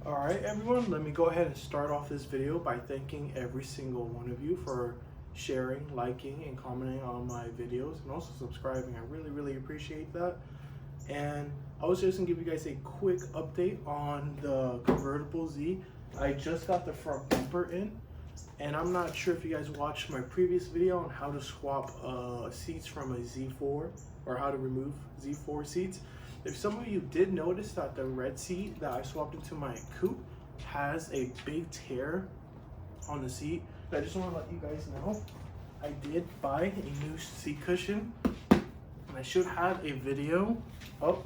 Alright everyone, let me go ahead and start off this video by thanking every single one of you for sharing, liking, and commenting on my videos, and also subscribing. I really appreciate that. And I was just gonna give you guys a quick update on the Convertible Z. I just got the front bumper in, and I'm not sure if you guys watched my previous video on how to swap seats from a Z4 or how to remove Z4 seats. If some of you did notice that the red seat that I swapped into my coupe has a big tear on the seat, I just want to let you guys know I did buy a new seat cushion, and I should have a video up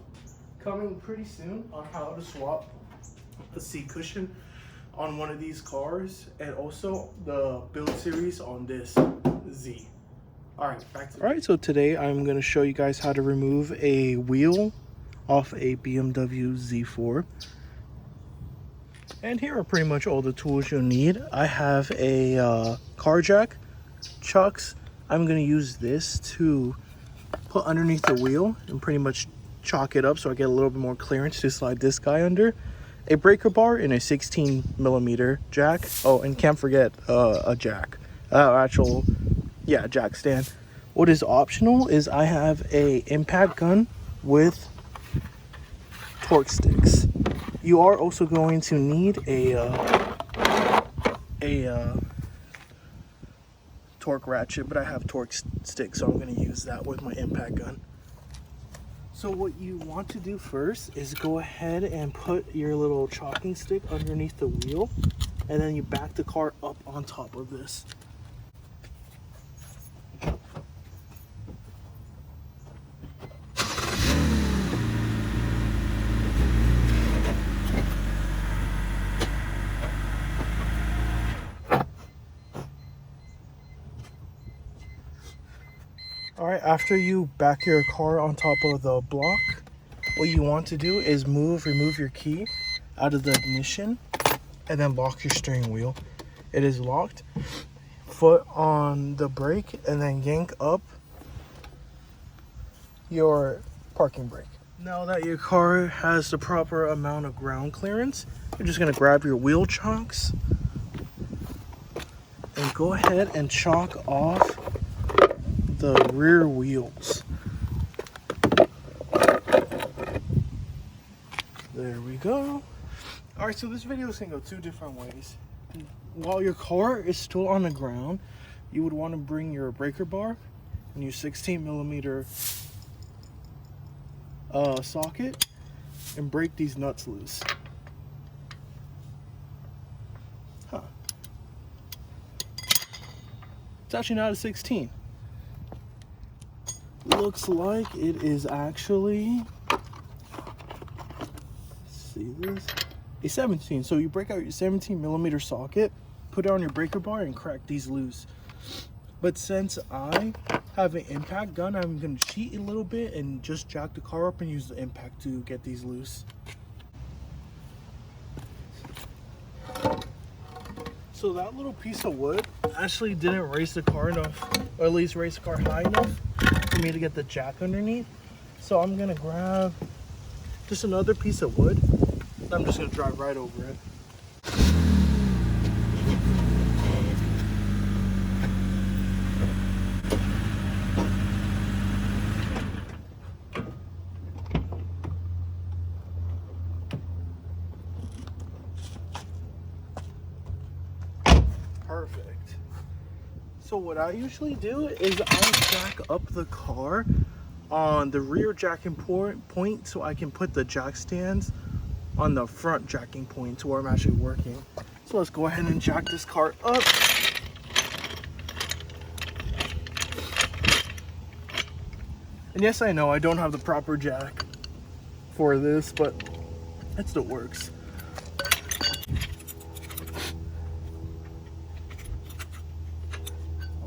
coming pretty soon on how to swap the seat cushion on one of these cars, and also the build series on this Z. Alright, back to Alright, so today I'm going to show you guys how to remove a wheel off a BMW Z4. And here are pretty much all the tools you'll need. I have a car jack, chucks. I'm going to use this to put underneath the wheel and pretty much chalk it up so I get a little bit more clearance to slide this guy under. A breaker bar and a 16mm jack. Oh, and can't forget a jack. Jack stand. What is optional is I have a impact gun with torque sticks. You are also going to need a torque ratchet, but I have torque sticks, so I'm going to use that with my impact gun. So what you want to do first is go ahead and put your little chalking stick underneath the wheel, and then you back the car up on top of this. Alright, after you back your car on top of the block, what you want to do is remove your key out of the ignition and then lock your steering wheel. It is locked. Foot on the brake and then yank up your parking brake. Now that your car has the proper amount of ground clearance, you're just going to grab your wheel chocks and go ahead and chalk off the rear wheels. There we go. Alright, so this video is going to go two different ways. While your car is still on the ground, you would want to bring your breaker bar and your 16mm socket and break these nuts loose. It's actually not a 16. Looks like it is actually, see this, a 17. So you break out your 17mm socket, put it on your breaker bar, and crack these loose. But since I have an impact gun, I'm going to cheat a little bit and just jack the car up and use the impact to get these loose. So that little piece of wood actually didn't raise the car enough, or at least raise the car high enough for me to get the jack underneath. So I'm gonna grab just another piece of wood and I'm just gonna drive right over it. Perfect. So what I usually do is I jack up the car on the rear jacking point so I can put the jack stands on the front jacking point where I'm actually working. So let's go ahead and jack this car up. And yes, I know I don't have the proper jack for this, but it still works.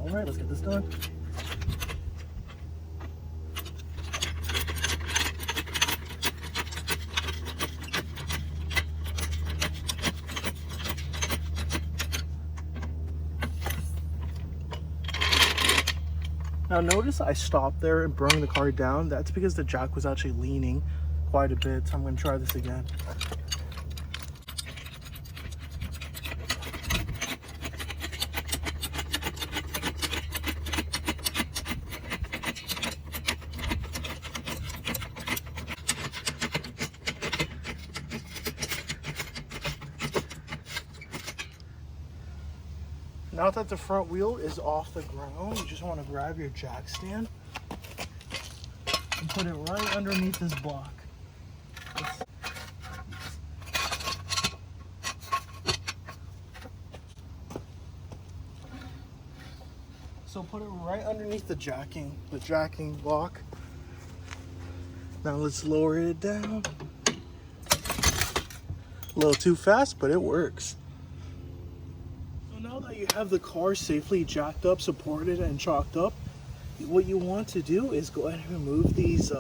Alright, let's get this done. Now notice I stopped there and brought the car down. That's because the jack was actually leaning quite a bit. So I'm going to try this again. Now that the front wheel is off the ground, you just want to grab your jack stand and put it right underneath this block. So put it right underneath the jacking block. Now let's lower it down. A little too fast, but it works. So now that you have the car safely jacked up, supported, and chalked up, what you want to do is go ahead and remove these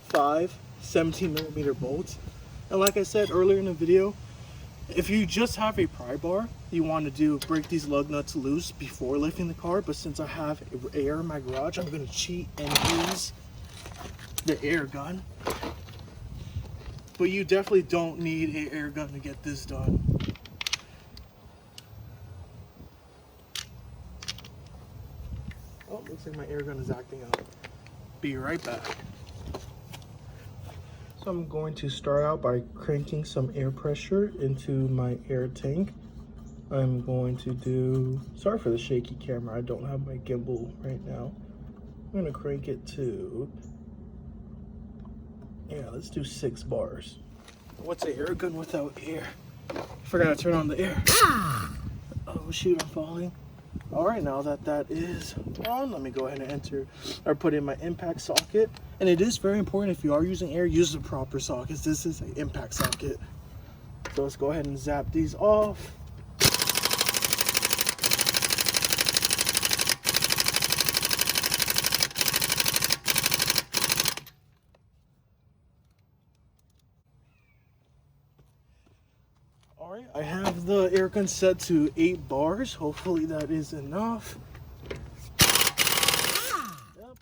5 17mm bolts. And like I said earlier in the video, if you just have a pry bar, you want to break these lug nuts loose before lifting the car. But since I have air in my garage, I'm going to cheat and use the air gun. But you definitely don't need an air gun to get this done. Oh, looks like my air gun is acting up. Be right back. So I'm going to start out by cranking some air pressure into my air tank. I'm going to do, sorry for the shaky camera, I don't have my gimbal right now. I'm going to crank it to, yeah, let's do 6 bars. What's an air gun without air? I forgot to turn on the air. Oh shoot, I'm falling. Alright, now that is on, let me go ahead and enter or put in my impact socket. And it is very important, if you are using air, use the proper sockets. This is an impact socket. So let's go ahead and zap these off. Alright, I have the air gun set to 8 bars. Hopefully that is enough. Yep.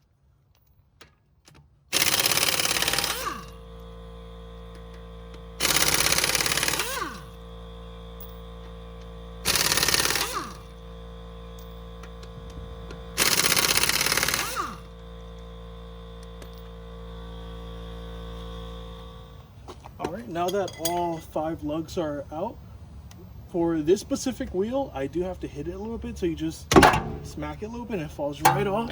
Alright, now that all 5 lugs are out, for this specific wheel, I do have to hit it a little bit, so you just smack it a little bit and it falls right off.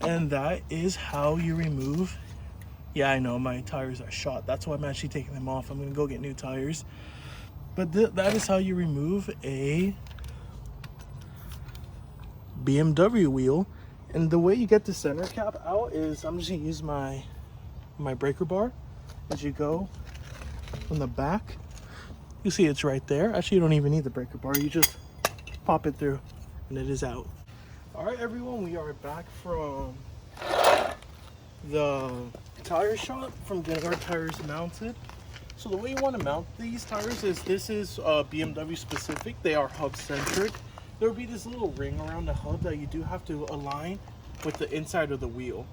And that is how you remove, yeah, I know my tires are shot, that's why I'm actually taking them off. I'm going to go get new tires. But that is how you remove a BMW wheel. And the way you get the center cap out is, I'm just going to use my breaker bar. As you go from the back, you see it's right there. Actually, you don't even need the breaker bar. You just pop it through and it is out. All right, everyone, we are back from the tire shop from getting our tires mounted. So the way you want to mount these tires is, this is BMW specific. They are hub centric. There will be this little ring around the hub that you do have to align with the inside of the wheel.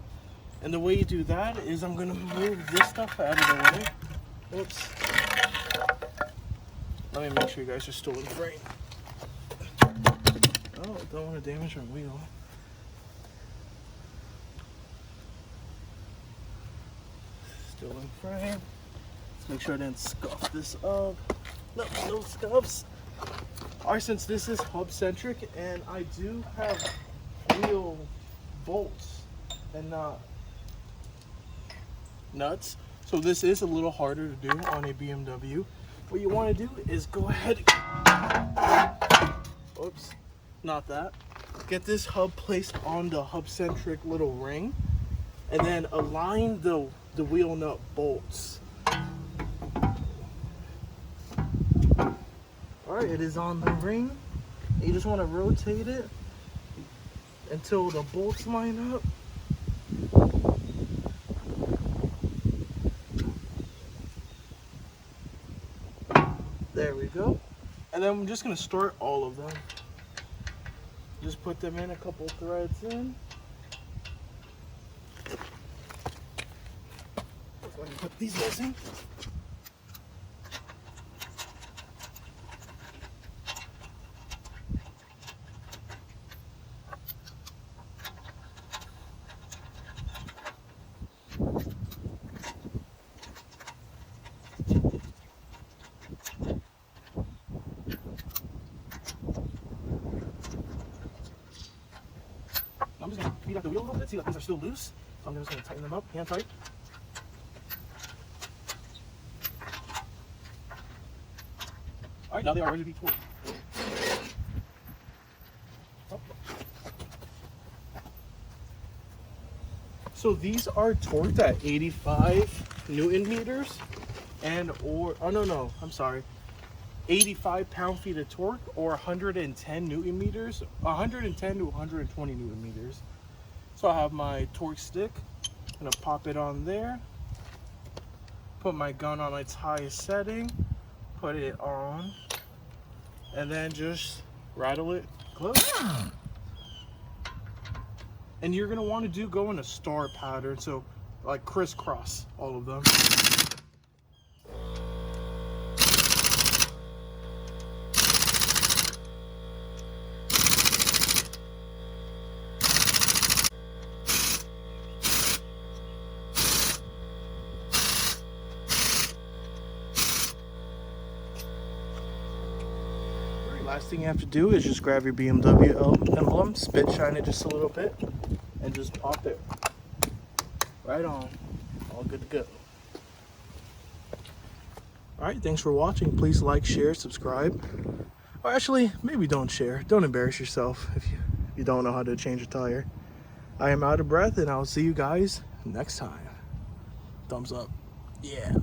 And the way you do that is, I'm going to move this stuff out of the way. Oops. Let me make sure you guys are still in frame. Oh, don't want to damage our wheel. Still in frame. Let's make sure I didn't scuff this up. No scuffs. Alright, since this is hub centric and I do have wheel bolts and not nuts, so this is a little harder to do on a BMW. What you want to do is go ahead, oops, not that, get this hub placed on the hub centric little ring and then align the wheel nut bolts. Alright, it is on the ring. You just want to rotate it until the bolts line up. There we go. And then I'm just going to start all of them. Just put them in, a couple threads in. Go ahead and put these guys in. can see that these are still loose, so I'm just going to tighten them up, hand tight. All right, now they are ready to be torqued. So these are torqued at 85 Newton meters and I'm sorry, 85 pound-feet of torque or 110 Newton meters, 110 to 120 Newton meters. So I have my torque stick, I'm gonna pop it on there, put my gun on its highest setting, put it on, and then just rattle it close. And you're gonna want to go in a star pattern, so like crisscross all of them. Last thing you have to do is just grab your BMW emblem, spit shine it just a little bit, and just pop it right on. All good to go. Alright, thanks for watching. Please like, share, subscribe. Or actually, maybe don't share. Don't embarrass yourself if you don't know how to change a tire. I am out of breath, and I'll see you guys next time. Thumbs up. Yeah.